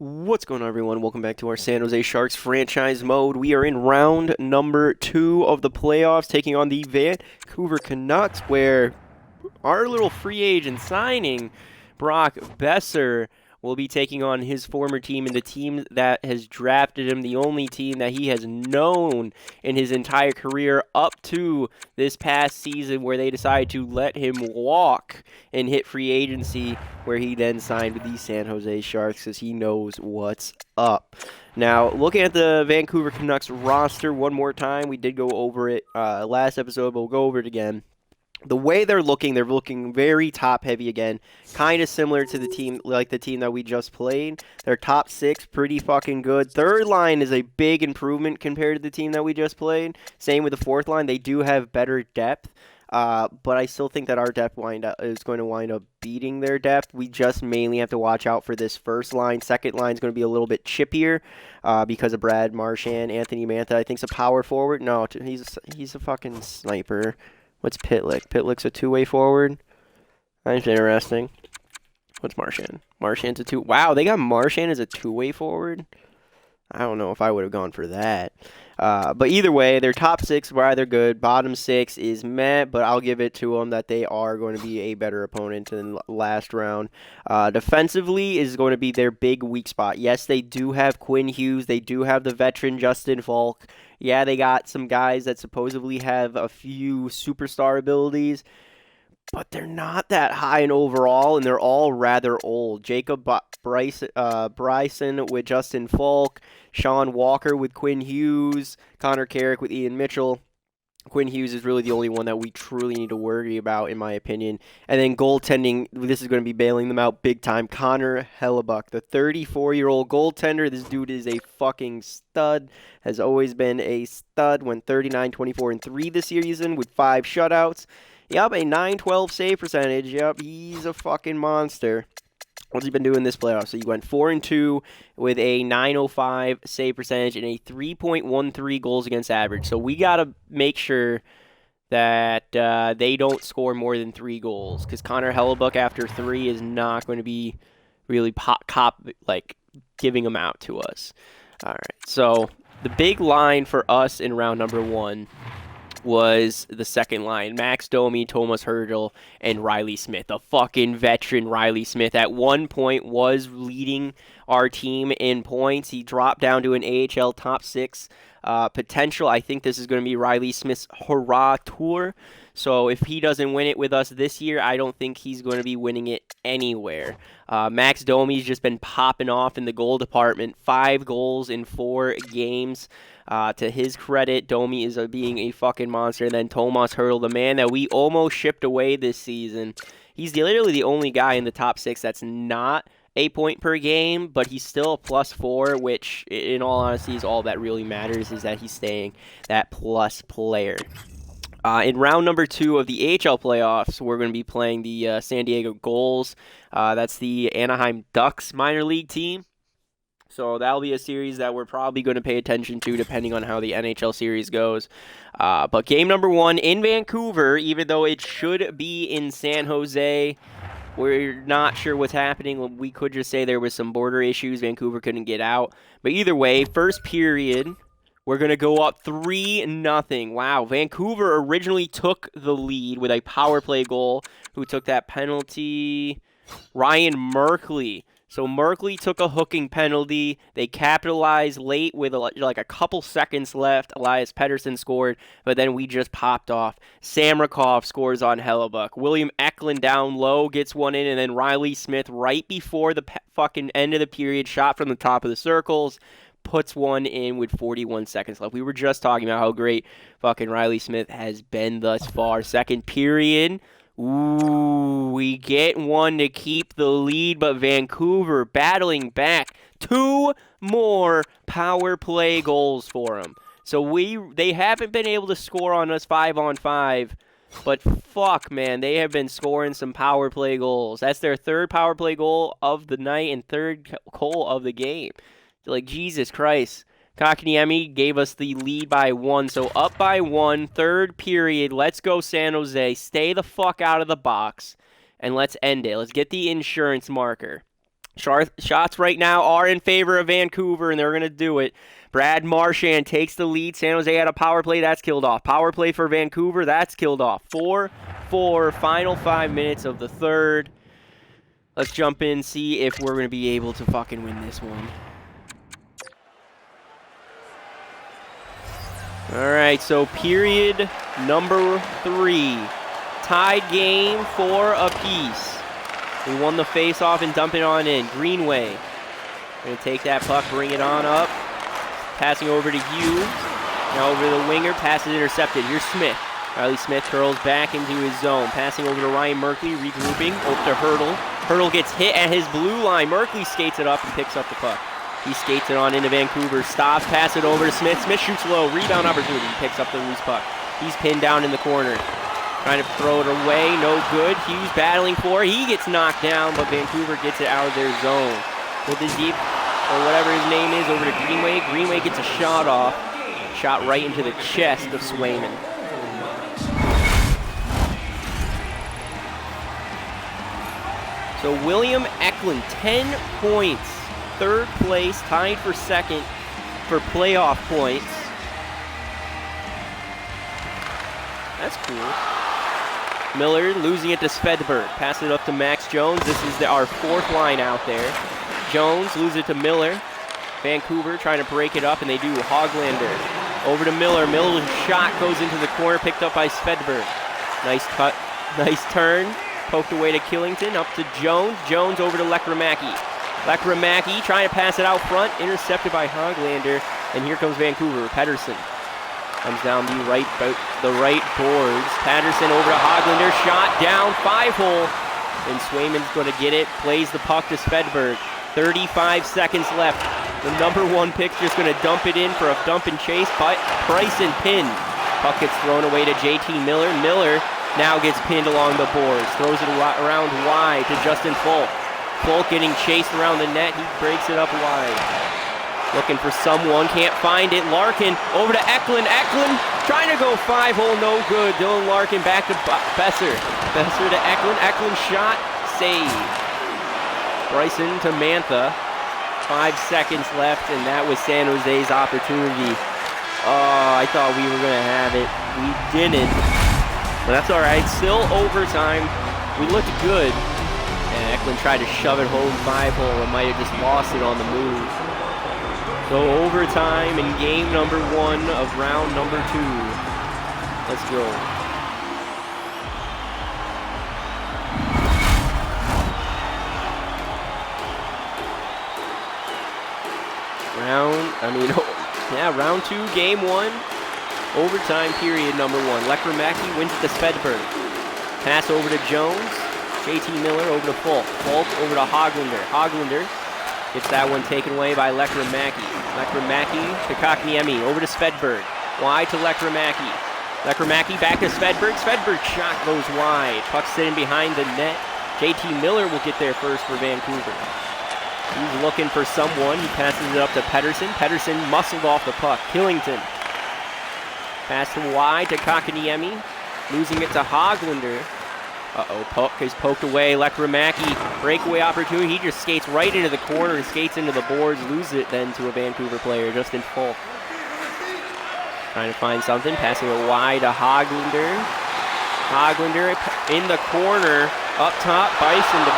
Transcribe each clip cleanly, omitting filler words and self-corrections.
What's going on, everyone? Welcome back to our San Jose Sharks franchise mode. We are in round number 2 of the playoffs, taking on the Vancouver Canucks, where our little free agent signing, Brock Boeser, will be taking on his former team and the team that has drafted him, the only team that he has known in his entire career up to this past season, where they decided to let him walk and hit free agency, where he then signed with the San Jose Sharks because he knows what's up. Now, looking at the Vancouver Canucks roster one more time, we did go over it last episode, but we'll go over it again. The way they're looking very top heavy again, kind of similar to the team that we just played. Their top six pretty fucking good. Third line is a big improvement compared to the team that we just played. Same with the fourth line. They do have better depth, but I still think that our depth is going to wind up beating their depth. We just mainly have to watch out for this first line. Second line is going to be a little bit chippier because of Brad Marchand. Anthony Mantha, I think, is a power forward. No, he's a fucking sniper. What's Pitlick? Pitlick's a two-way forward. That's interesting. What's Marchand? Marchand's a two. Wow, they got Marchand as a two-way forward. I don't know if I would have gone for that. But either way, their top six were either good. Bottom six is meh, but I'll give it to them that they are going to be a better opponent in the last round. Defensively is going to be their big weak spot. Yes, they do have Quinn Hughes. They do have the veteran Justin Falk. Yeah, they got some guys that supposedly have a few superstar abilities, but they're not that high in overall, and they're all rather old. Bryson with Justin Falk, Sean Walker with Quinn Hughes, Connor Carrick with Ian Mitchell. Quinn Hughes is really the only one that we truly need to worry about, in my opinion. And then goaltending, this is going to be bailing them out big time. Connor Hellebuyck, the 34-year-old goaltender. This dude is a fucking stud. Has always been a stud. Went 39, 24, and 3 this season with 5 shutouts. Yep, a 912 save percentage. Yep, he's a fucking monster. What's he been doing this playoff? So he went 4-2 with a 905 save percentage and a 3.13 goals against average. So we got to make sure that they don't score more than 3 goals, because Connor Hellebuyck after 3 is not going to be really giving them out to us. All right, so the big line for us in round number 1 was the second line. Max Domi, Thomas Hertl, and Riley Smith. The fucking veteran Riley Smith at one point was leading our team in points. He dropped down to an AHL top 6 potential. I think this is going to be Riley Smith's hurrah tour. So if he doesn't win it with us this year, I don't think he's going to be winning it anywhere. Max Domi's just been popping off in the goal department. 5 goals in 4 games. To his credit, Domi is being a fucking monster. And then Thomas Hertl, the man that we almost shipped away this season. He's literally the only guy in the top 6 that's not a point per game, but he's still a +4, which, in all honesty, is all that really matters, is that he's staying that plus player. In round number 2 of the AHL playoffs, we're going to be playing the San Diego Gulls. That's the Anaheim Ducks minor league team. So that'll be a series that we're probably going to pay attention to depending on how the NHL series goes. But game number 1 in Vancouver, even though it should be in San Jose, we're not sure what's happening. We could just say there was some border issues. Vancouver couldn't get out. But either way, first period, we're going to go up 3-0. Wow, Vancouver originally took the lead with a power play goal. Who took that penalty? Ryan Merkley. So Merkley took a hooking penalty. They capitalized late with a couple seconds left. Elias Pettersson scored, but then we just popped off. Samrakov scores on Hellebuyck. William Eklund down low gets one in, and then Riley Smith right before the fucking end of the period, shot from the top of the circles, puts one in with 41 seconds left. We were just talking about how great fucking Riley Smith has been thus far. Second period. Ooh, we get one to keep the lead, but Vancouver battling back. 2 more power play goals for them. So they haven't been able to score on us 5-on-5, but fuck, man, they have been scoring some power play goals. That's their 3rd power play goal of the night and 3rd goal of the game. Like, Jesus Christ. Kakaniemi gave us the lead by 1, so up by 1, 3rd period. Let's go, San Jose. Stay the fuck out of the box, and let's end it. Let's get the insurance marker. Shots right now are in favor of Vancouver, and they're going to do it. Brad Marchand takes the lead. San Jose had a power play. That's killed off. Power play for Vancouver. That's killed off. 4-4, final 5 minutes of the third. Let's jump in, see if we're going to be able to fucking win this one. All right, so period number 3. Tied game 4 apiece. We won the face-off and dump it on in. Greenway. Going to take that puck, bring it on up. Passing over to Hughes. Now over to the winger. Pass is intercepted. Here's Smith. Riley Smith curls back into his zone. Passing over to Ryan Merkley, regrouping. Over to Hurdle. Hurdle gets hit at his blue line. Merkley skates it up and picks up the puck. He skates it on into Vancouver. Stops, pass it over to Smith. Smith shoots low. Rebound opportunity. Picks up the loose puck. He's pinned down in the corner. Trying to throw it away. No good. Hughes battling for it. He gets knocked down, but Vancouver gets it out of their zone. With his deep, or whatever his name is, over to Greenway. Greenway gets a shot off. Shot right into the chest of Swayman. So William Eklund, 10 points. Third place, tied for second for playoff points. That's cool. Miller losing it to Svedberg. Pass it up to Max Jones. This is our fourth line out there. Jones loses it to Miller. Vancouver trying to break it up, and they do. Hoglander over to Miller. Miller's shot goes into the corner, picked up by Svedberg. Nice cut, nice turn. Poked away to Killington, up to Jones. Jones over to Lekramaki. Lekramaki trying to pass it out front, intercepted by Hoglander, and here comes Vancouver. Pettersson comes down the right boards. Patterson over to Hoglander, shot down, 5-hole, and Swayman's going to get it. Plays the puck to Svedberg. 35 seconds left. The number 1 pick's just going to dump it in for a dump and chase, but Bryson pinned. Puck gets thrown away to JT Miller. Miller now gets pinned along the boards. Throws it around wide to Justin Folk. Folk getting chased around the net. He breaks it up wide. Looking for someone. Can't find it. Larkin over to Eklund. Eklund trying to go 5-hole. No good. Dylan Larkin back to Boeser. Boeser to Eklund. Eklund shot. Save. Bryson to Mantha. 5 seconds left, and that was San Jose's opportunity. Oh, I thought we were going to have it. We didn't. But that's all right. Still overtime. We looked good. And Eklund tried to shove it home 5-hole and might have just lost it on the move. So overtime in game number 1 of round number 2. Let's go. Round 2, game 1. Overtime period number 1. Lekramaki wins it to Svedberg. Pass over to Jones. JT Miller over to Folk. Folk over to Hoglander. Hoglander gets that one taken away by Lekramaki. Lekramaki to Kokniemi. Over to Svedberg. Wide to Lekramaki. Lekramaki back to Svedberg. Svedberg's shot goes wide. Puck sitting behind the net. JT Miller will get there first for Vancouver. He's looking for someone. He passes it up to Pettersson. Pettersson muscled off the puck. Killington. Pass to wide to Kokniemi. Losing it to Hoglander. Puck is poked away. Lekramaki, breakaway opportunity. He just skates right into the corner and skates into the boards. Loses it then to a Vancouver player, Justin Folk. Trying to find something. Passing it wide to Hoglander. Hoglander in the corner. Up top, Bison to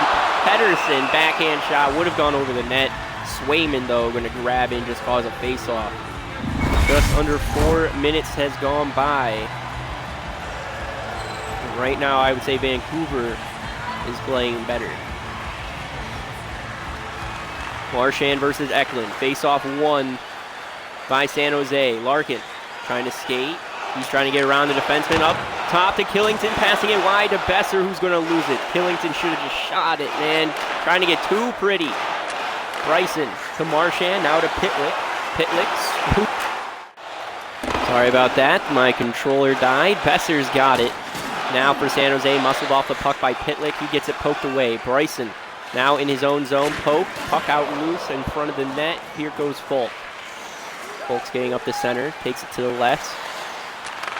Pettersson. Backhand shot. Would have gone over the net. Swayman, though, going to grab in, just cause a face-off. Just under 4 minutes has gone by. Right now, I would say Vancouver is playing better. Marchand versus Eklund. Face-off won by San Jose. Larkin trying to skate. He's trying to get around the defenseman. Up top to Killington. Passing it wide to Boeser, who's going to lose it. Killington should have just shot it, man. Trying to get too pretty. Bryson to Marchand. Now to Pitlick. Pitlick. Sorry about that. My controller died. Boeser's got it. Now for San Jose, muscled off the puck by Pitlick. He gets it poked away. Bryson now in his own zone. Poked. Puck out loose in front of the net. Here goes Folk. Folk's getting up the center. Takes it to the left.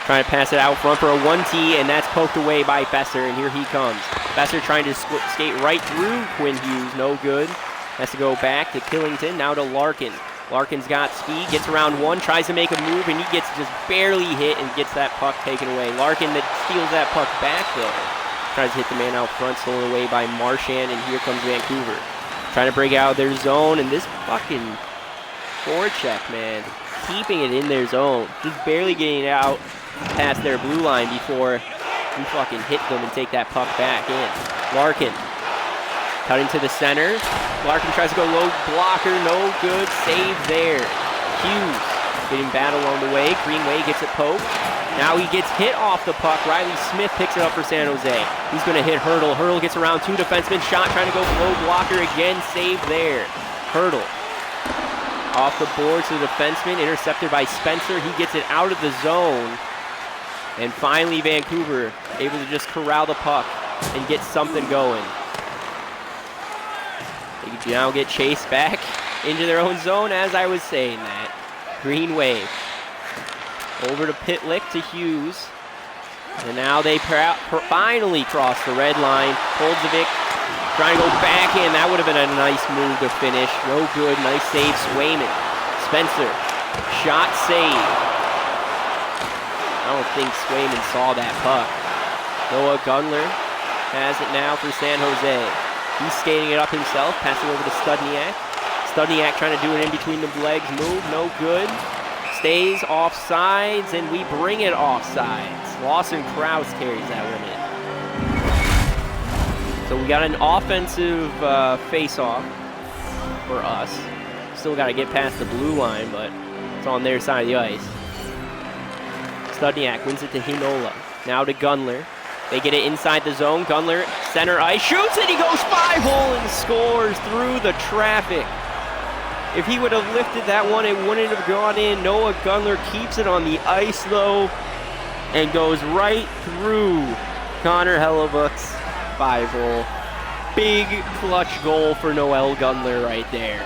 Trying to pass it out front for a 1-T, and that's poked away by Boeser, and here he comes. Boeser trying to skate right through Quinn Hughes. No good. Has to go back to Killington, now to Larkin. Larkin's got speed, gets around one, tries to make a move, and he gets just barely hit and gets that puck taken away. Larkin that steals that puck back, though. Tries to hit the man out front, stolen away by Marchand, and here comes Vancouver. Trying to break out of their zone, and this fucking forecheck, man, keeping it in their zone. Just barely getting it out past their blue line before we fucking hit them and take that puck back in. Larkin, cutting to the center. Larkin tries to go low blocker, no good, save there. Hughes getting bad along the way. Greenway gets it poked. Now he gets hit off the puck. Riley Smith picks it up for San Jose. He's going to hit Hurdle. Hurdle gets around two defensemen. Shot trying to go low blocker again, save there. Hurdle off the boards to the defenseman, intercepted by Spencer. He gets it out of the zone. And finally Vancouver able to just corral the puck and get something going. They now get chased back into their own zone as I was saying that. Green wave. Over to Pitlick to Hughes. And now they finally cross the red line. Poldzovic trying to go back in. That would have been a nice move to finish. No good. Nice save. Swayman. Spencer. Shot save. I don't think Swayman saw that puck. Noah Gunler has it now for San Jose. He's skating it up himself, passing over to Studniak. Studniak trying to do it in between the legs move, no good. Stays off sides, and we bring it off sides. Lawson Krause carries that one in. So we got an offensive face-off for us. Still got to get past the blue line, but it's on their side of the ice. Studniak wins it to Hinola. Now to Gunler. They get it inside the zone. Gunler, center ice, shoots it. He goes 5-hole and scores through the traffic. If he would have lifted that one, it wouldn't have gone in. Noah Gunler keeps it on the ice, though, and goes right through Connor Hellebuck's 5-hole. Big clutch goal for Noel Gunler right there.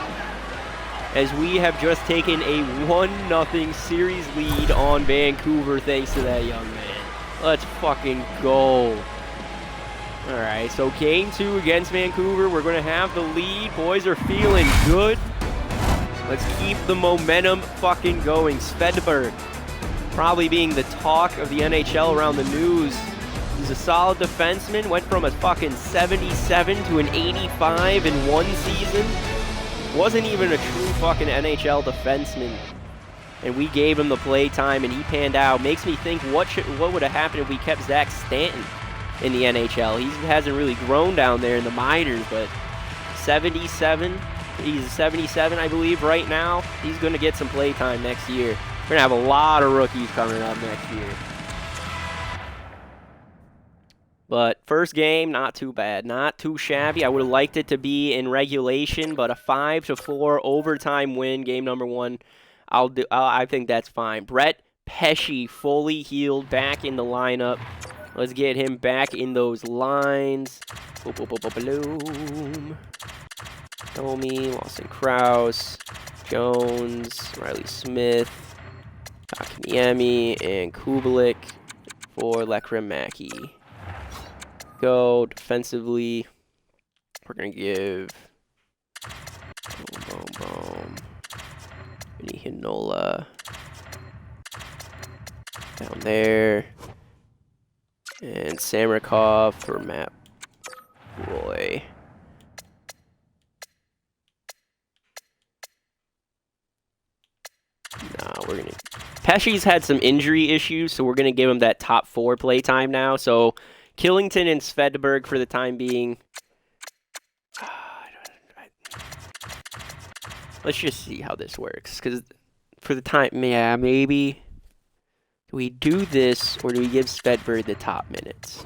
As we have just taken a 1-0 series lead on Vancouver thanks to that young man. Let's fucking go. All right, so game 2 against Vancouver. We're going to have the lead. Boys are feeling good. Let's keep the momentum fucking going. Svedberg probably being the talk of the NHL around the news. He's a solid defenseman. Went from a fucking 77 to an 85 in one season. Wasn't even a true fucking NHL defenseman. And we gave him the play time, and he panned out. Makes me think, what would have happened if we kept Zach Stanton in the NHL? He hasn't really grown down there in the minors, but 77, he's 77, I believe, right now. He's going to get some play time next year. We're going to have a lot of rookies coming up next year. But first game, not too bad, not too shabby. I would have liked it to be in regulation, but a 5-4 overtime win, game number 1. I think that's fine. Brett Pesce fully healed, back in the lineup. Let's get him back in those lines. Bloom. Domi, Lawson Krause, Jones, Riley Smith, Akiniemi, and Kubalik for Lekrim Mackey. Go defensively. We're going to give boom. Hinola down there, and Samrakov for Matt Roy. We're gonna. Pesce's had some injury issues, so we're gonna give him that top 4 play time now. So Killington and Svedberg for the time being. Let's just see how this works, because for the time, yeah, maybe. Do we do this, or do we give Svedberg the top minutes?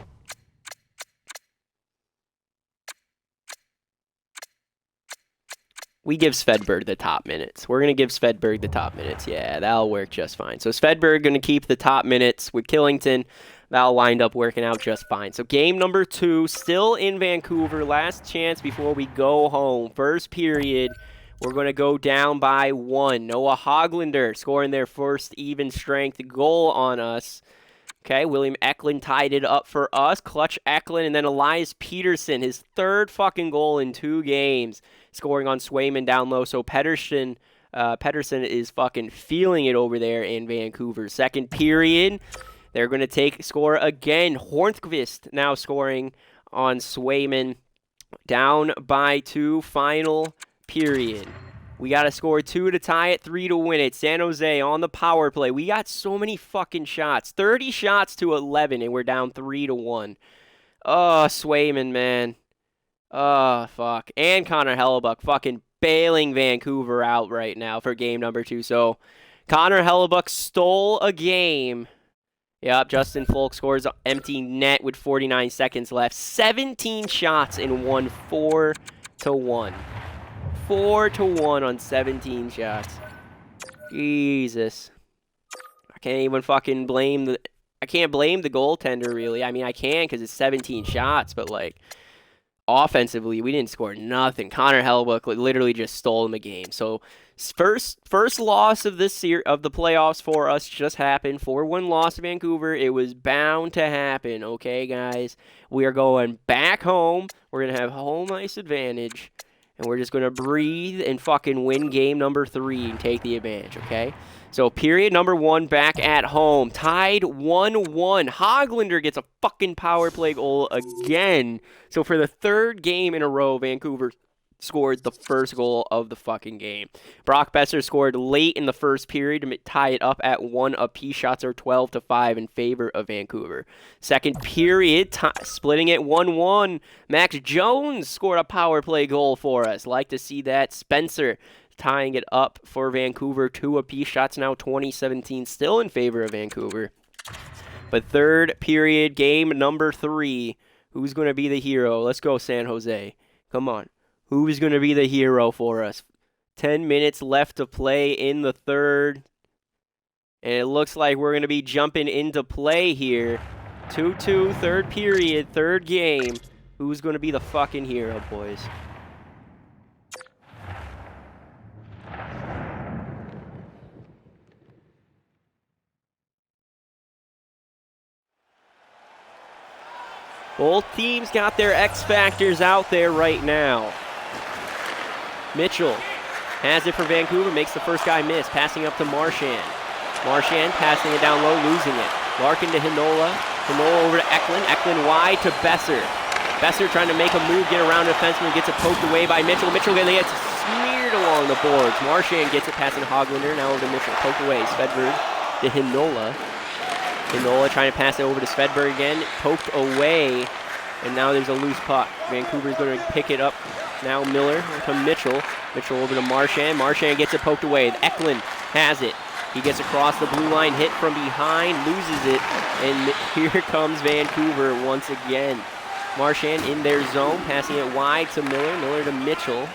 We give Svedberg the top minutes. We're going to give Svedberg the top minutes. Yeah, that'll work just fine. So Svedberg going to keep the top minutes with Killington. That'll wind up working out just fine. So game number 2, still in Vancouver. Last chance before we go home. First period. We're going to go down by 1. Noah Hoglander scoring their first even strength goal on us. Okay, William Eklund tied it up for us. Clutch Eklund, and then Elias Peterson, his 3rd fucking goal in 2 games. scoring on Swayman down low. So Pedersen is fucking feeling it over there in Vancouver. Second period, they're going to score again. Hornqvist now scoring on Swayman. Down by 2, final period. We got to score 2 to tie it, 3 to win it. San Jose on the power play. We got so many fucking shots. 30 shots to 11, and we're down 3 to 1. Oh, Swayman, man. Oh, fuck. And Connor Hellebuck fucking bailing Vancouver out right now for game number 2. So, Connor Hellebuck stole a game. Yep, Justin Folk scores empty net with 49 seconds left. 17 shots and won 4 to 1. 4 to 1 on 17 shots. Jesus. I can't even fucking blame the... I can't blame the goaltender, really. I mean, I can because it's 17 shots, but, like, offensively, we didn't score nothing. Connor Hellebuck literally just stole him a game. So, first loss of this of the playoffs for us just happened. 4-1 loss to Vancouver. It was bound to happen, okay, guys? We are going back home. We're going to have home ice advantage. And we're just going to breathe and fucking win game number 3 and take the advantage, okay? So, period number 1 back at home. Tied 1-1. Hoglander gets a fucking power play goal again. So, for the 3rd game in a row, Vancouver scored the first goal of the fucking game. Brock Boeser scored late in the first period to tie it up at 1 apiece. Shots are 12-5 in favor of Vancouver. Second period, splitting it 1-1. Max Jones scored a power play goal for us. Like to see that. Spencer tying it up for Vancouver. 2 apiece. Shots now 20-17, still in favor of Vancouver. But third period, game number 3. Who's going to be the hero? Let's go, San Jose. Come on. Who's going to be the hero for us? 10 minutes left to play in the third. And it looks like we're going to be jumping into play here. 2-2, third period, third game. Who's going to be the fucking hero, boys? Both teams got their X Factors out there right now. Mitchell has it for Vancouver, makes the first guy miss, passing up to Marchand. Marchand passing it down low, losing it. Larkin to Hinola. Hinola over to Eklund. Eklund wide to Boeser. Boeser trying to make a move, get around the defenseman, gets it poked away by Mitchell. Mitchell gets smeared along the boards. Marchand gets it passing Hoglander, now over to Mitchell. Poked away. Svedberg to Hinola. Hinola trying to pass it over to Svedberg again. Poked away. And now there's a loose puck. Vancouver's going to pick it up. Now Miller to Mitchell. Mitchell over to Marchand. Marchand gets it poked away. Eklund has it. He gets across the blue line, hit from behind, loses it. And here comes Vancouver once again. Marchand in their zone, passing it wide to Miller. Miller to Mitchell.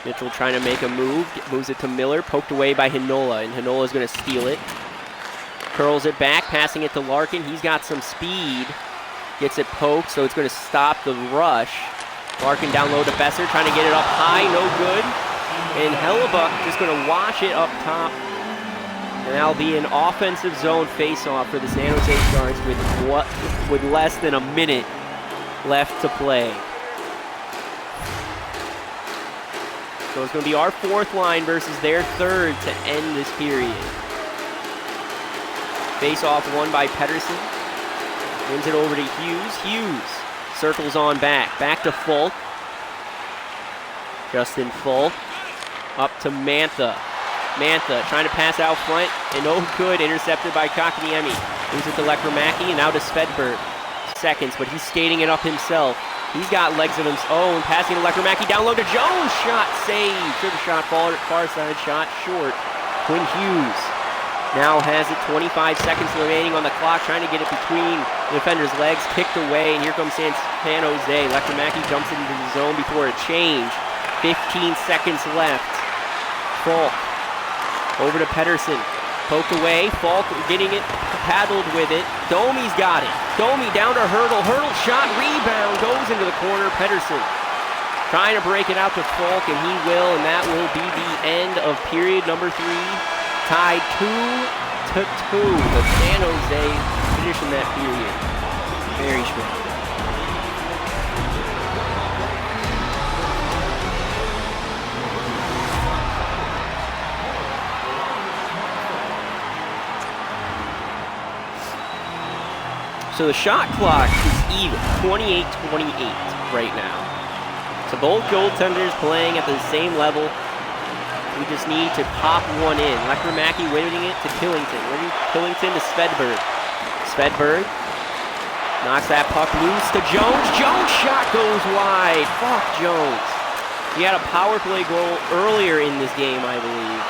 Mitchell trying to make a move. Moves it to Miller. Poked away by Hinola. And Hinola's going to steal it. Curls it back, passing it to Larkin. He's got some speed. Gets it poked, so it's going to stop the rush. Larkin down low to Boeser, trying to get it up high, no good. And Hellebuck just going to wash it up top. And that'll be an offensive zone face-off for the San Jose Sharks with less than a minute left to play. So it's going to be our 4th line versus their 3rd to end this period. Face-off won by Pedersen. Wins it over to Hughes. Hughes circles on back. Back to Folk. Justin Folk. Up to Mantha. Mantha trying to pass out front. And no good. Intercepted by Kakaniemi. Moves it to Lekramaki and now to Svedberg. Seconds, but he's skating it up himself. He's got legs of his own. Passing to Lekramaki. Down low to Jones. Shot saved. Trigger shot. Far side shot. Short. Quinn Hughes now has it, 25 seconds remaining on the clock, trying to get it between the defender's legs, kicked away, and here comes San Jose. Lekramaki jumps into the zone before a change. 15 seconds left. Falk over to Pedersen. Poked away. Falk getting it, paddled with it. Domi's got it. Domi down to Hurdle. Hurdle shot, rebound, goes into the corner. Pedersen trying to break it out to Falk, and he will, and that will be the end of period number 3. Tied 2-2. But San Jose finishing that period very strong. So the shot clock is even, 28-28 right now. So both goaltenders playing at the same level. We just need to pop one in. Lekramaki winning it to Killington. Killington to Svedberg. Svedberg knocks that puck loose to Jones. Jones' shot goes wide. Fuck Jones. He had a power play goal earlier in this game, I believe.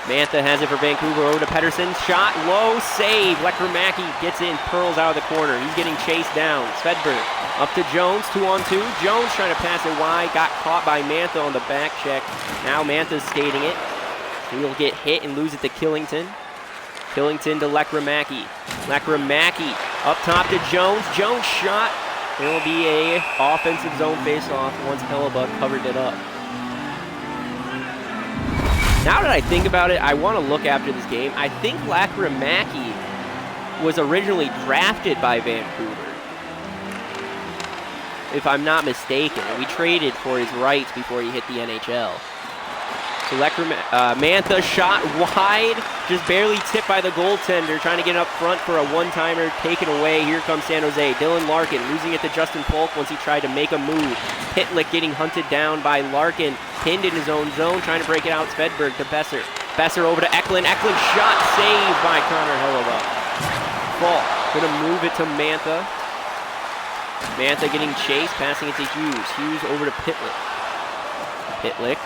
Mantha has it for Vancouver over to Pettersson. Shot low, save. Lekramaki gets in, pearls out of the corner. He's getting chased down. Svedberg up to Jones, 2-on-2. Jones trying to pass it wide, got caught by Mantha on the back check. Now Mantha's skating it. He'll get hit and lose it to Killington. Killington to Lekramaki. Lekramaki up top to Jones. Jones shot. There will be a offensive zone face-off once Hellebuck covered it up. Now that I think about it, I want to look after this game. I think Lekramaki was originally drafted by Vancouver, if I'm not mistaken. We traded for his rights before he hit the NHL. So Mantha shot wide, just barely tipped by the goaltender, trying to get up front for a one-timer, taken away. Here comes San Jose. Dylan Larkin losing it to Justin Polk once he tried to make a move. Pitlick getting hunted down by Larkin, pinned in his own zone, trying to break it out. Svedberg to Boeser. Boeser over to Eklund. Eklund shot saved by Connor Hellebuck. Falk gonna move it to Mantha. Mantha getting chased, passing it to Hughes. Hughes over to Pitlick. Pitlick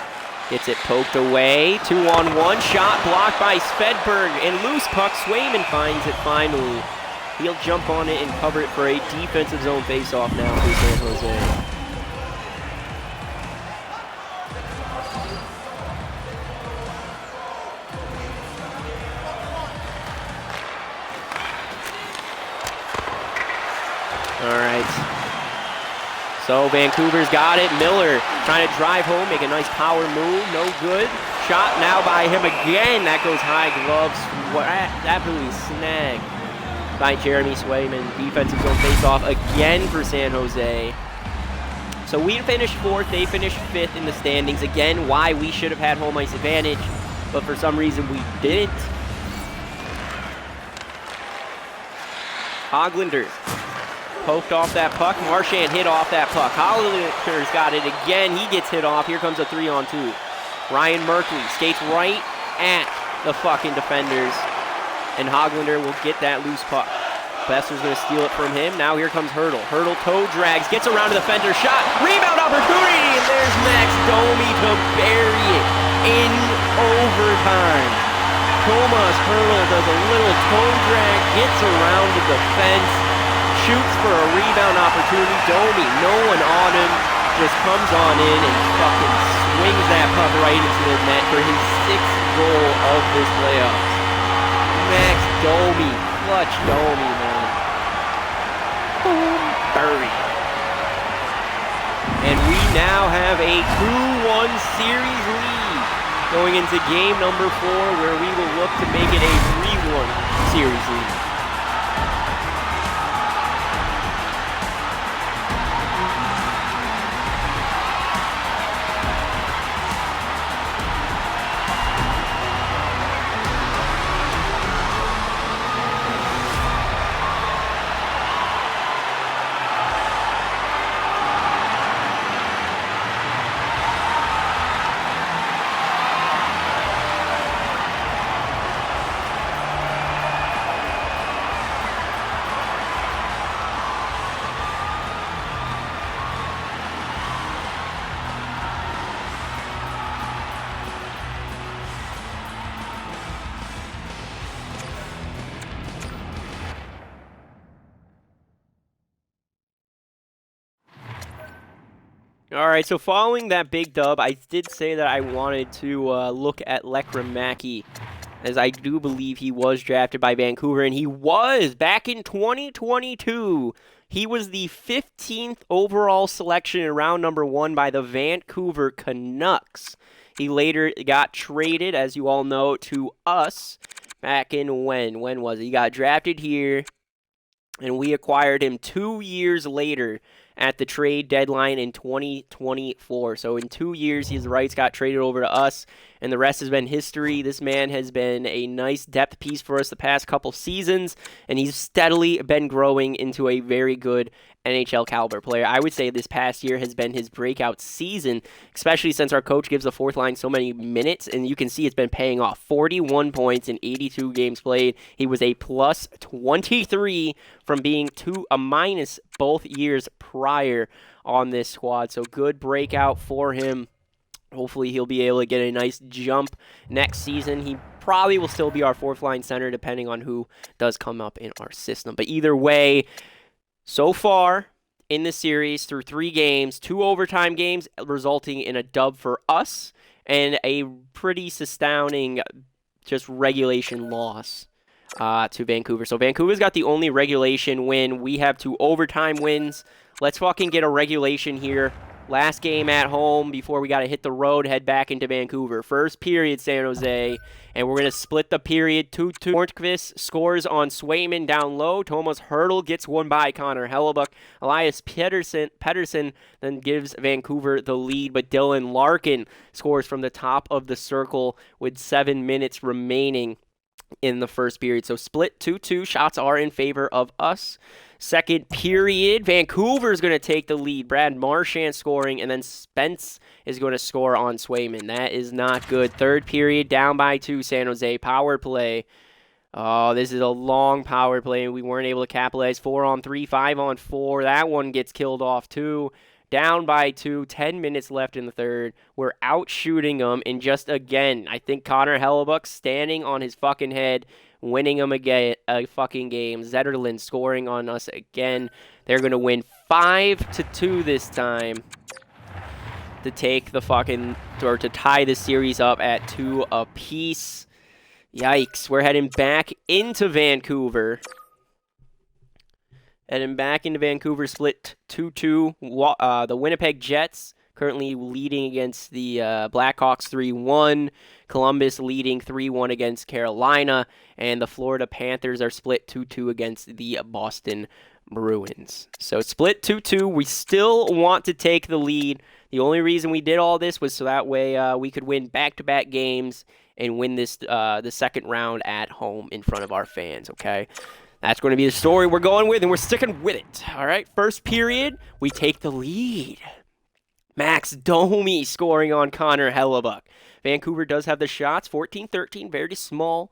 gets it poked away. 2-on-1. Shot blocked by Svedberg. And loose puck. Swayman finds it finally. He'll jump on it and cover it for a defensive zone faceoff now for San Jose. All right. So Vancouver's got it. Miller trying to drive home, make a nice power move. No good. Shot now by him again. That goes high. Gloves. Absolutely snagged by Jeremy Swayman. Defensive zone face-off again for San Jose. So we finished 4th. They finished 5th in the standings. Again, why we should have had home ice advantage, but for some reason we didn't. Hoglander poked off that puck. Marchand hit off that puck. Hollander's got it again. He gets hit off. Here comes a 3-on-2. Ryan Merkley skates right at the fucking defenders. And Hoglander will get that loose puck. Boeser's going to steal it from him. Now here comes Hurdle. Hurdle toe drags. Gets around to the defender. Shot. Rebound opportunity. And there's Max Domi to bury it in overtime. Thomas Hurdle does a little toe drag. Gets around the defense. Shoots for a rebound opportunity. Domi, no one on him, just comes on in and fucking swings that puck right into the net for his 6th goal of this playoffs. Max Domi, clutch Domi, man. Boom, bury. And we now have a 2-1 series lead going into game number 4, where we will look to make it a 3-1 series lead. All right, so following that big dub, I did say that I wanted to look at Lekramaki, as I do believe he was drafted by Vancouver, and he was back in 2022. He was the 15th overall selection in round number 1 by the Vancouver Canucks. He later got traded, as you all know, to us back in when? When was it? He got drafted here, and we acquired him 2 years later at the trade deadline in 2024. So in 2 years, his rights got traded over to us, and the rest has been history. This man has been a nice depth piece for us the past couple seasons, and he's steadily been growing into a very good NHL caliber player. I would say this past year has been his breakout season, especially since our coach gives the fourth line so many minutes, and you can see it's been paying off. 41 points in 82 games played. He was a plus 23 from being a minus both years prior on this squad. So good breakout for him. Hopefully he'll be able to get a nice jump next season. He probably will still be our fourth line center depending on who does come up in our system. But either way, so far in the series, through 3 games, 2 overtime games, resulting in a dub for us, and a pretty astounding just regulation loss to Vancouver. So Vancouver's got the only regulation win. We have 2 overtime wins. Let's fucking get a regulation here. Last game at home before we got to hit the road, head back into Vancouver. First period, San Jose, and we're going to split the period 2-2. Hornqvist scores on Swayman down low. Thomas Hertl gets one by Connor Hellebuyck. Elias Pettersson then gives Vancouver the lead, but Dylan Larkin scores from the top of the circle with 7 minutes remaining in the first period. So split 2-2. Shots are in favor of us. Second period, Vancouver is going to take the lead. Brad Marchand scoring, and then Spence is going to score on Swayman. That is not good. Third period, down by 2, San Jose. Power play. Oh, this is a long power play, and we weren't able to capitalize. 4-on-3, 5-on-4. That one gets killed off, too. Down by 2, 10 minutes left in the third. We're out shooting them, and just again, I think Connor Hellebuyck standing on his fucking head, winning them again, a fucking game. Zetterlund scoring on us again. They're going to win 5-2 this time to take the to tie the series up at 2 apiece. Yikes. We're heading back into Vancouver. Split 2-2. The Winnipeg Jets currently leading against the Blackhawks 3-1. Columbus leading 3-1 against Carolina. And the Florida Panthers are split 2-2 against the Boston Bruins. So split 2-2. We still want to take the lead. The only reason we did all this was so that way we could win back-to-back games and win this the second round at home in front of our fans, okay? That's going to be the story we're going with, and we're sticking with it. All right, first period, we take the lead. Max Domi scoring on Connor Hellebuyck. Vancouver does have the shots, 14-13, very small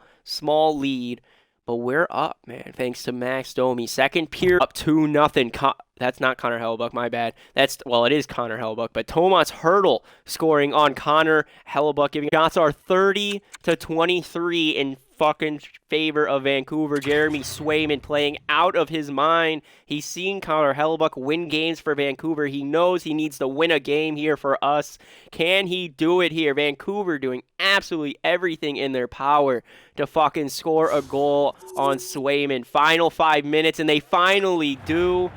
lead. But we're up, man, thanks to Max Domi. Second period, up 2-0. That's not Connor Hellebuyck, my bad. It is Connor Hellebuyck, but Thomas Hertl scoring on Connor Hellebuyck. Giving shots are 30-23 in fucking favor of Vancouver. Jeremy Swayman playing out of his mind. He's seen Connor Hellebuyck win games for Vancouver. He knows he needs to win a game here for us. Can he do it here? Vancouver doing absolutely everything in their power to fucking score a goal on Swayman. Final 5 minutes, and they finally do.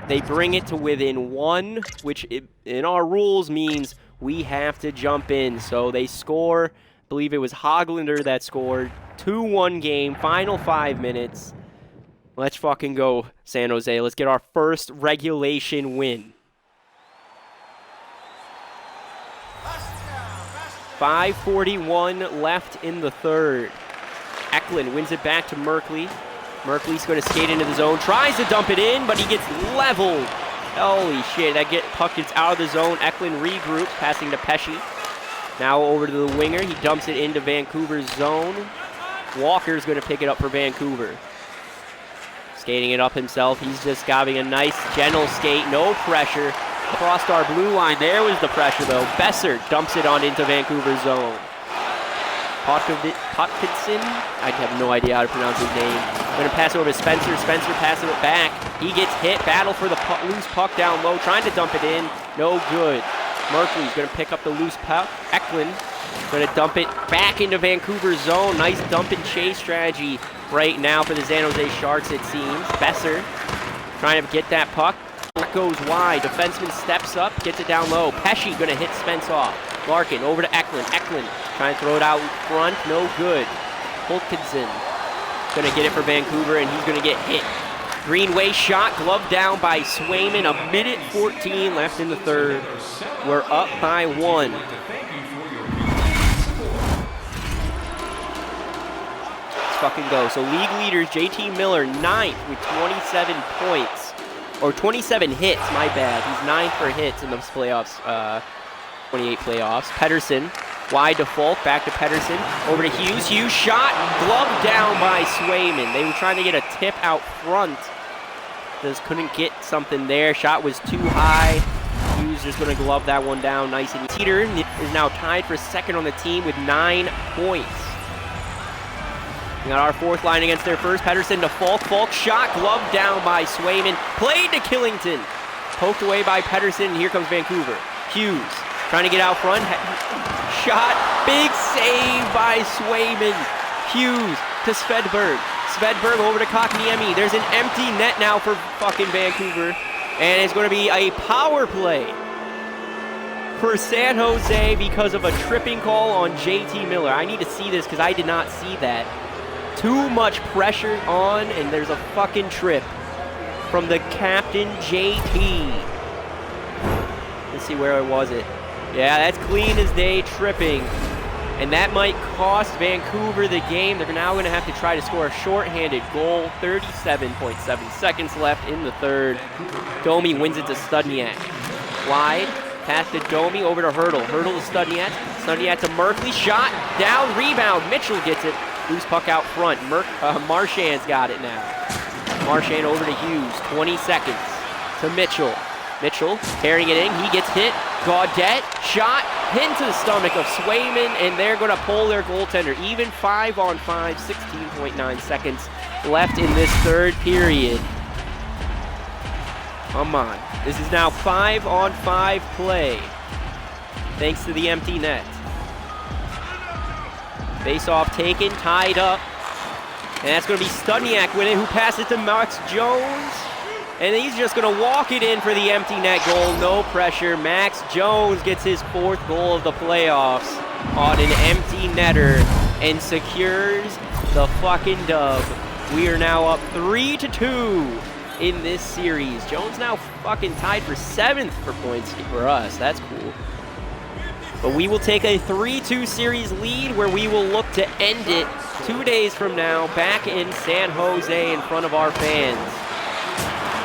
They bring it to within 1, which in our rules means we have to jump in. So they score. I believe it was Hoglander that scored. 2-1 game, final 5 minutes. Let's fucking go, San Jose. Let's get our first regulation win. 5:41 left in the third. Eklund wins it back to Merkley. Merkley's going to skate into the zone, tries to dump it in, but he gets leveled. Holy shit, puck gets out of the zone. Eklund regroups, passing to Pesci. Now over to the winger. He dumps it into Vancouver's zone. Walker's going to pick it up for Vancouver. Skating it up himself. He's just having a nice, gentle skate. No pressure. Crossed our blue line. There was the pressure, though. Boeser dumps it on into Vancouver's zone. Potkinson? I have no idea how to pronounce his name. Going to pass it over to Spencer. Spencer passing it back. He gets hit. Battle for the loose puck down low. Trying to dump it in. No good. Merkley's going to pick up the loose puck. Eklund going to dump it back into Vancouver's zone. Nice dump and chase strategy right now for the San Jose Sharks, it seems. Boeser trying to get that puck. Puck goes wide. Defenseman steps up, gets it down low. Pesci going to hit Spence off. Larkin over to Eklund. Eklund trying to throw it out front. No good. Holtkinson going to get it for Vancouver, and he's going to get hit. Greenway shot, gloved down by Swayman. 1:14 left in the third. We're up by 1. Let's fucking go. So league leaders, JT Miller, 9th with 27 points. Or 27 hits, my bad. He's 9th for hits in those playoffs, 28 playoffs. Pettersson, wide to Falk, back to Pettersson, over to Hughes. Hughes shot, gloved down by Swayman. They were trying to get a tip out front. Just couldn't get something there. Shot was too high. Hughes just going to glove that one down nice and easy. Teeter is now tied for second on the team with 9 points. We got our fourth line against their first. Pettersson to Falk. Falk shot, gloved down by Swayman. Played to Killington. Poked away by Pettersson, and here comes Vancouver. Hughes trying to get out front. Shot, big save by Swayman. Hughes to Svedberg. Svedberg over to Kotkaniemi. There's an empty net now for fucking Vancouver. And it's going to be a power play for San Jose because of a tripping call on JT Miller. I need to see this because I did not see that. Too much pressure on, and there's a fucking trip from the captain, JT. Let's see, where was it? Yeah, that's clean as day tripping. And that might cost Vancouver the game. They're now going to have to try to score a shorthanded goal. 37.7 seconds left in the third. Domi wins it to Studniak. Wide, pass to Domi, over to Hurdle. Hurdle to Studniak. Studniak to Merkley. Shot, down, rebound. Mitchell gets it. Loose puck out front. Marchand's got it now. Marchand over to Hughes. 20 seconds to Mitchell. Mitchell carrying it in. He gets hit. Gaudette shot into the stomach of Swayman, and they're going to pull their goaltender. Even 5-on-5, 16.9 seconds left in this third period. Come on. This is now 5-on-5 play, thanks to the empty net. Face-off taken, tied up. And that's going to be Studniak with it, who passes to Max Jones. And he's just going to walk it in for the empty net goal. No pressure. Max Jones gets his 4th goal of the playoffs on an empty netter and secures the fucking dub. We are now up 3-2 in this series. Jones now fucking tied for 7th for points for us. That's cool. But we will take a 3-2 series lead where we will look to end it 2 days from now back in San Jose in front of our fans.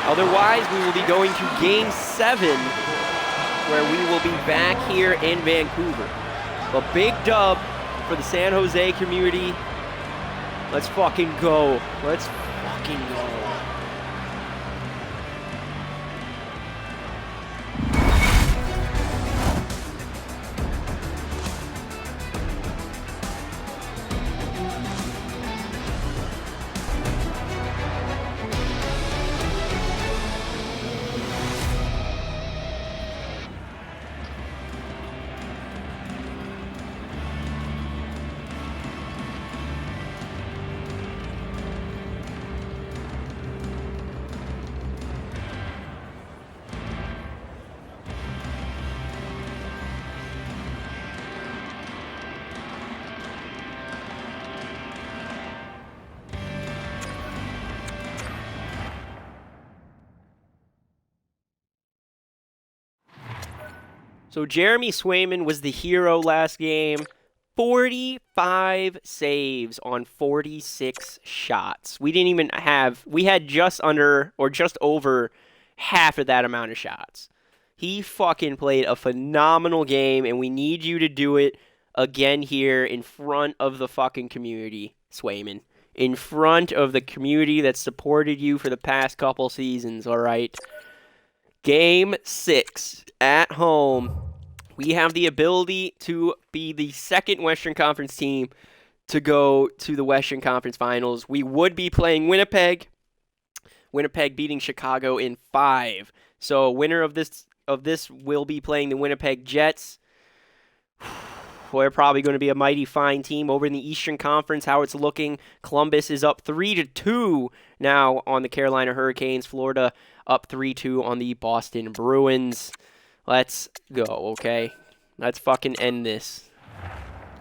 Otherwise, we will be going to Game 7 where we will be back here in Vancouver. A big dub for the San Jose community. Let's fucking go. Let's fucking go. So Jeremy Swayman was the hero last game. 45 saves on 46 shots. We had just under or just over half of that amount of shots. He fucking played a phenomenal game, and we need you to do it again here in front of the fucking community, Swayman. In front of the community that supported you for the past couple seasons, all right? Game 6 at home. We have the ability to be the second Western Conference team to go to the Western Conference Finals. We would be playing Winnipeg. Winnipeg beating Chicago in 5. So winner of this will be playing the Winnipeg Jets. They're probably going to be a mighty fine team over in the Eastern Conference. How it's looking, Columbus is up 3-2 now on the Carolina Hurricanes. Florida up 3-2 on the Boston Bruins. Let's go, okay? Let's fucking end this.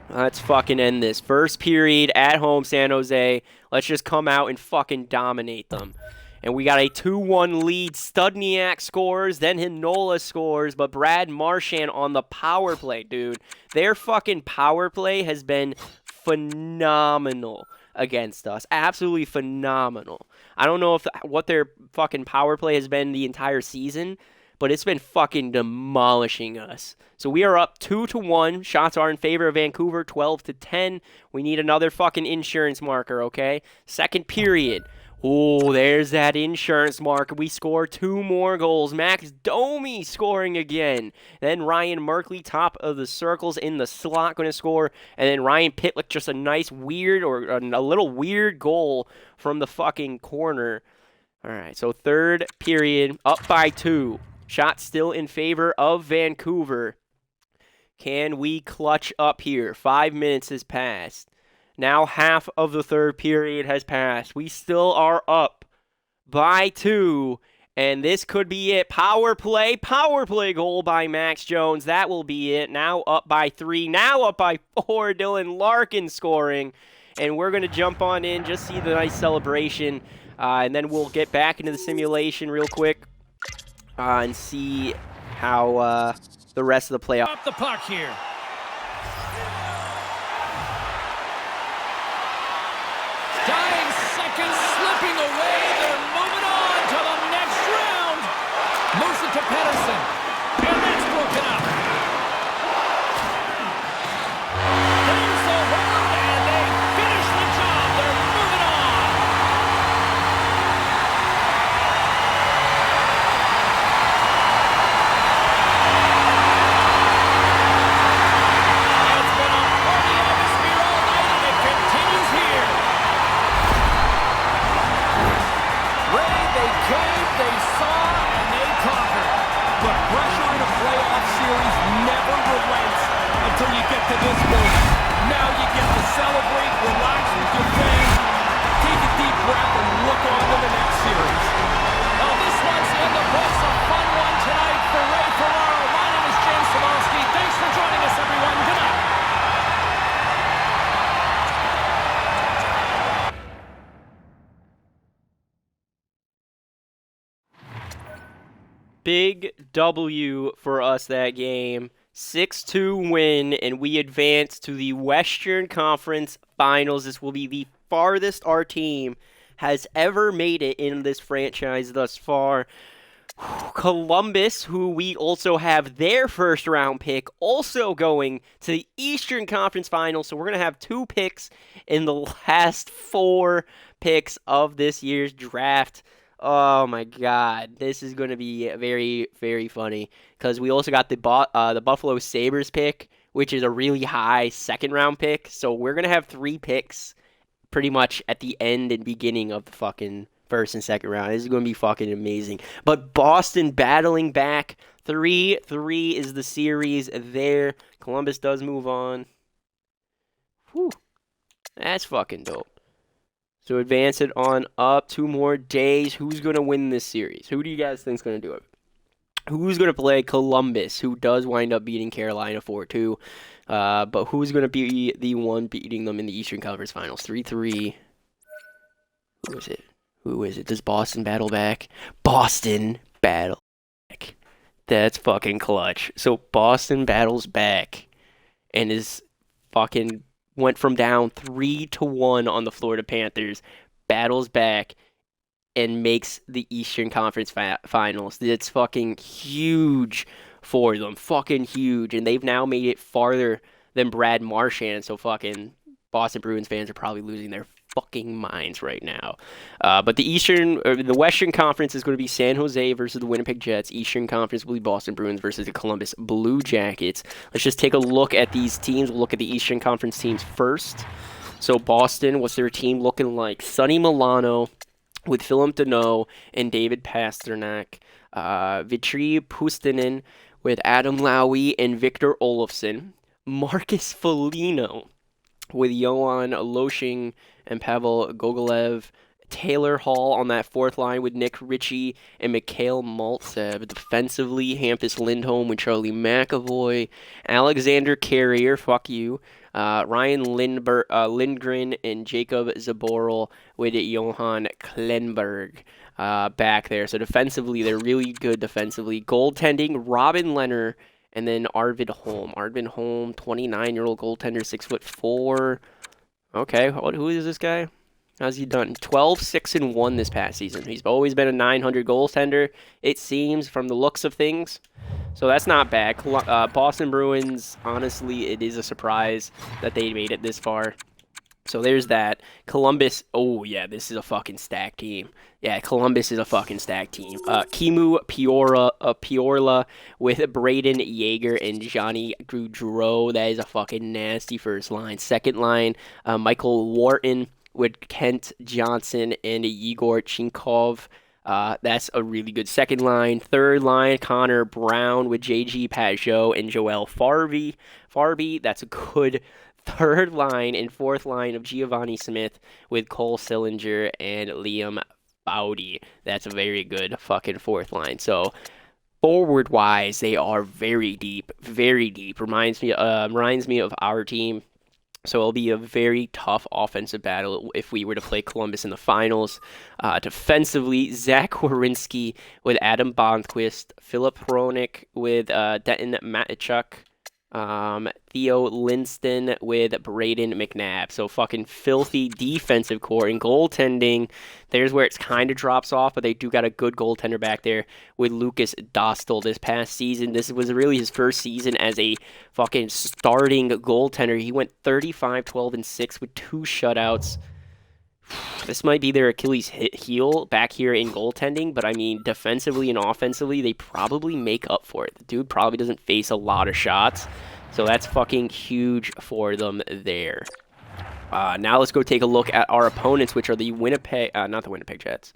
Let's fucking end this. First period at home, San Jose. Let's just come out and fucking dominate them. And we got a 2-1 lead. Studniak scores, then Hinola scores, but Brad Marchand on the power play, dude. Their fucking power play has been phenomenal against us. Absolutely phenomenal. I don't know what their fucking power play has been the entire season, but it's been fucking demolishing us. So we are up 2-1. Shots are in favor of Vancouver, 12-10. We need another fucking insurance marker, okay? Second period. Oh, there's that insurance marker. We score 2 more goals. Max Domi scoring again. Then Ryan Merkley, top of the circles in the slot, going to score. And then Ryan Pitlick, just a nice weird, or a little weird goal from the fucking corner. All right, so third period, up by 2. Shot still in favor of Vancouver. Can we clutch up here? 5 minutes has passed. Now half of the third period has passed. We still are up by 2, and this could be it. Power play goal by Max Jones. That will be it. Now up by 3, now up by 4. Dylan Larkin scoring, and we're going to jump on in, just see the nice celebration, and then we'll get back into the simulation real quick and see how the rest of the playoff. Up the puck here. Dying seconds slipping away. They're moving on to the next round. Moves it to Pedersen. And that's broken up. There's the horn, and they finish the job. They're moving on. It's been a party atmosphere all night, and it continues here. Ray, they came, they saw, and they conquered. But pressure in a playoff series never relents until you get to this moment. Now you get to celebrate, relax with your fans, take a deep breath, and look on to the next series. Well, this one's in the books. A fun one tonight for Ray Ferraro. My name is James Samalski. Thanks for joining us, everyone. Good night. Big W for us that game. 6-2 win, and we advance to the Western Conference Finals. This will be the farthest our team has ever made it in this franchise thus far. Columbus, who we also have their first round pick, also going to the Eastern Conference Finals. So we're going to have 2 picks in the last 4 picks of this year's draft. Oh my God, this is going to be very, very funny because we also got the Buffalo Sabres pick, which is a really high second round pick. So we're going to have 3 picks pretty much at the end and beginning of the fucking first and second round. This is going to be fucking amazing. But Boston battling back. 3-3 is the series there. Columbus does move on. Whew. That's fucking dope. So advance it on up 2 more days. Who's going to win this series? Who do you guys think is going to do it? Who's going to play Columbus, who does wind up beating Carolina 4-2? But who's going to be the one beating them in the Eastern Conference Finals? 3-3. Who is it? Who is it? Does Boston battle back? Boston battle back. That's fucking clutch. So Boston battles back and is fucking went from down 3-1 on the Florida Panthers, battles back, and makes the Eastern Conference Finals. It's fucking huge for them. Fucking huge. And they've now made it farther than Brad Marchand. So fucking Boston Bruins fans are probably losing their fucking minds right now. But the Western Conference is going to be San Jose versus the Winnipeg Jets. Eastern Conference will be Boston Bruins versus the Columbus Blue Jackets. Let's just take a look at these teams. We'll look at the Eastern Conference teams first. So Boston, what's their team looking like? Sonny Milano with Philip Deneau and David Pasternak. Vitri Pustinen with Adam Lowy and Victor Olofsson. Marcus Foligno with Johan Loshing and Pavel Gogolev. Taylor Hall on that fourth line with Nick Ritchie and Mikhail Maltsev. Defensively, Hampus Lindholm with Charlie McAvoy, Alexander Carrier, fuck you, Ryan Lindgren and Jacob Zaboral with Johan Klenberg back there. So defensively, they're really good defensively. Goaltending, Robin Leonard and then Arvid Holm. Arvid Holm, 29-year-old goaltender, 6'4". Okay, who is this guy? How's he done? 12-6-1 this past season. He's always been a 900 goaltender, it seems, from the looks of things. So that's not bad. Boston Bruins, honestly, it is a surprise that they made it this far. So there's that. Columbus, oh yeah, this is a fucking stacked team. Yeah, Columbus is a fucking stacked team. Kimu Piorla with Braden Yeager and Johnny Gaudreau. That is a fucking nasty first line. Second line, Michael Wharton with Kent Johnson and Igor Chinkov. That's a really good second line. Third line, Connor Brown with JG Pajot and Joel Farby. That's a good third line. And fourth line of Giovanni Smith with Cole Sillinger and Liam Bowdy. That's a very good fucking fourth line. So forward-wise, they are very deep, very deep. Reminds me of our team. So it'll be a very tough offensive battle if we were to play Columbus in the finals. Defensively, Zach Werenski with Adam Bonquist, Philip Hronik with Denton Matichuk, Theo Linston with Braden McNabb. So fucking filthy defensive core. And goaltending, there's where it's kind of drops off, but they do got a good goaltender back there with Lucas Dostal this past season. This was really his first season as a fucking starting goaltender. He went 35-12-6 with 2 shutouts. This might be their Achilles heel back here in goaltending, but I mean, defensively and offensively, they probably make up for it. The dude probably doesn't face a lot of shots, so that's fucking huge for them there. Now let's go take a look at our opponents, which are the not the Winnipeg Jets.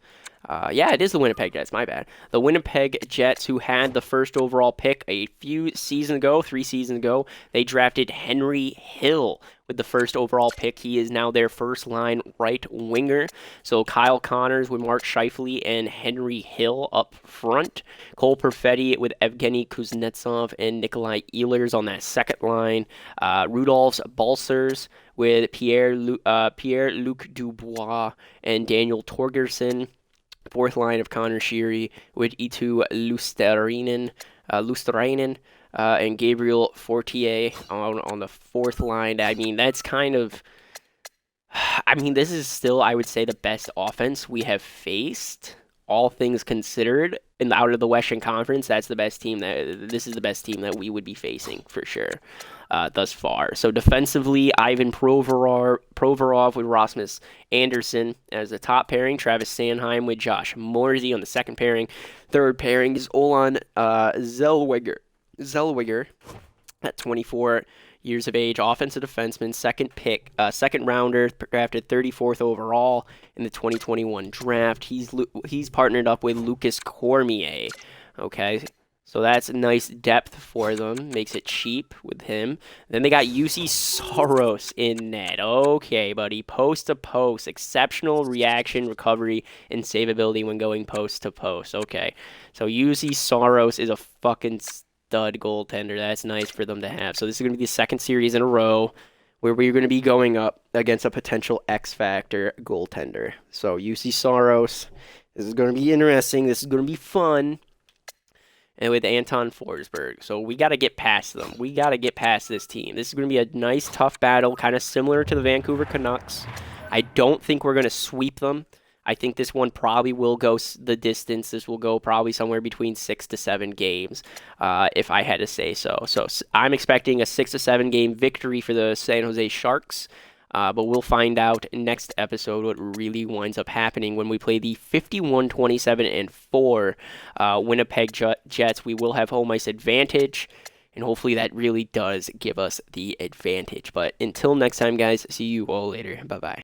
Yeah, it is the Winnipeg Jets, my bad. The Winnipeg Jets, who had the first overall pick a few seasons ago, 3 seasons ago, they drafted Henry Hill with the first overall pick. He is now their first line right winger. So Kyle Connors with Mark Scheifele and Henry Hill up front. Cole Perfetti with Evgeny Kuznetsov and Nikolai Ehlers on that second line. Rudolph's Balsers with Pierre-Luc Dubois and Daniel Torgerson. Fourth line of Connor Sheary with Eetu Luostarinen and Gabriel Fortier on the fourth line. I mean, that's kind of... I mean, this is still, I would say, the best offense we have faced, all things considered. And out of the Western Conference, this is the best team that we would be facing, for sure, thus far. So defensively, Ivan Provorov with Rasmus Anderson as the top pairing. Travis Sanheim with Josh Morsey on the second pairing. Third pairing is Olan Zellweger at 24 years of age, offensive defenseman, second rounder, drafted 34th overall in the 2021 draft. He's partnered up with Lucas Cormier. Okay, so that's a nice depth for them. Makes it cheap with him. Then they got UC Soros in net. Okay, buddy. Post to post. Exceptional reaction, recovery, and save ability when going post to post. Okay, so UC Soros is a fucking stud goaltender. That's nice for them to have. So this is going to be the second series in a row where we're going to be going up against a potential X Factor goaltender. So UC Soros, this is going to be interesting. This is going to be fun. And with Anton Forsberg. So we got to get past them. We got to get past this team. This is going to be a nice, tough battle, kind of similar to the Vancouver Canucks. I don't think we're going to sweep them. I think this one probably will go the distance. This will go probably somewhere between 6 to 7 games, if I had to say so. So I'm expecting a 6 to 7 game victory for the San Jose Sharks. But we'll find out next episode what really winds up happening when we play the 51-27-4 Winnipeg Jets. We will have home ice advantage, and hopefully that really does give us the advantage. But until next time, guys, see you all later. Bye-bye.